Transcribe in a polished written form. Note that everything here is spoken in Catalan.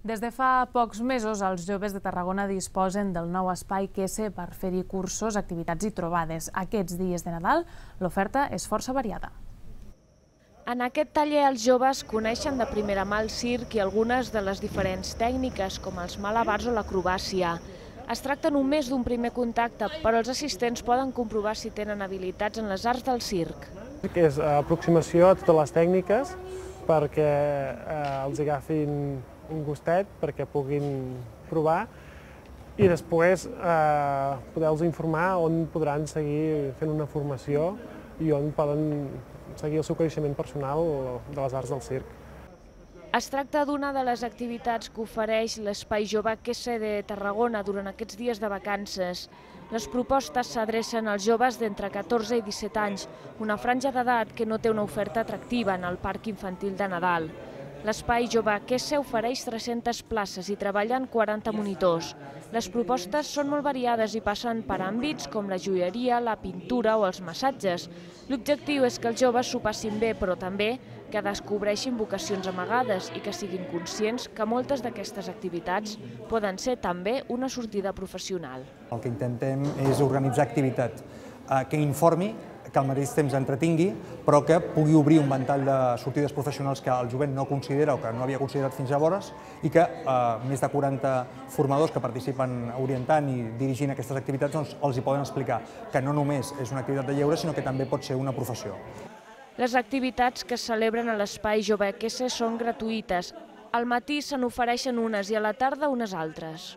Des de fa pocs mesos, els joves de Tarragona disposen del nou espai Quese per fer-hi cursos, activitats i trobades. Aquests dies de Nadal, l'oferta és força variada. En aquest taller els joves coneixen de primera mà el circ i algunes de les diferents tècniques, com els malabars o l'acrobàcia. Es tracta només d'un primer contacte, però els assistents poden comprovar si tenen habilitats en les arts del circ. És aproximació a totes les tècniques perquè els agafin un gustet, perquè puguin provar i després poder-los informar on podran seguir fent una formació i on poden seguir el seu creixement personal de les arts del circ. Es tracta d'una de les activitats que ofereix l'Espai Jove Quese de Tarragona durant aquests dies de vacances. Les propostes s'adrecen als joves d'entre 14 i 17 anys, una franja d'edat que no té una oferta atractiva en el Parc Infantil de Nadal. L'Espai Jove Quese ofereix 300 places i treballen 40 monitors. Les propostes són molt variades i passen per àmbits com la joieria, la pintura o els massatges. L'objectiu és que els joves s'ho passin bé, però també que descobreixin vocacions amagades i que siguin conscients que moltes d'aquestes activitats poden ser també una sortida professional. El que intentem és organitzar activitat que informi, que al mateix temps entretingui, però que pugui obrir un ventall de sortides professionals que el jovent no considera o que no havia considerat fins llavors i que més de 40 formadors que participen orientant i dirigint aquestes activitats els hi poden explicar que no només és una activitat de lleure, sinó que també pot ser una professió. Les activitats que es celebren a l'Espai Jove Quese són gratuïtes. Al matí se n'ofereixen unes i a la tarda unes altres.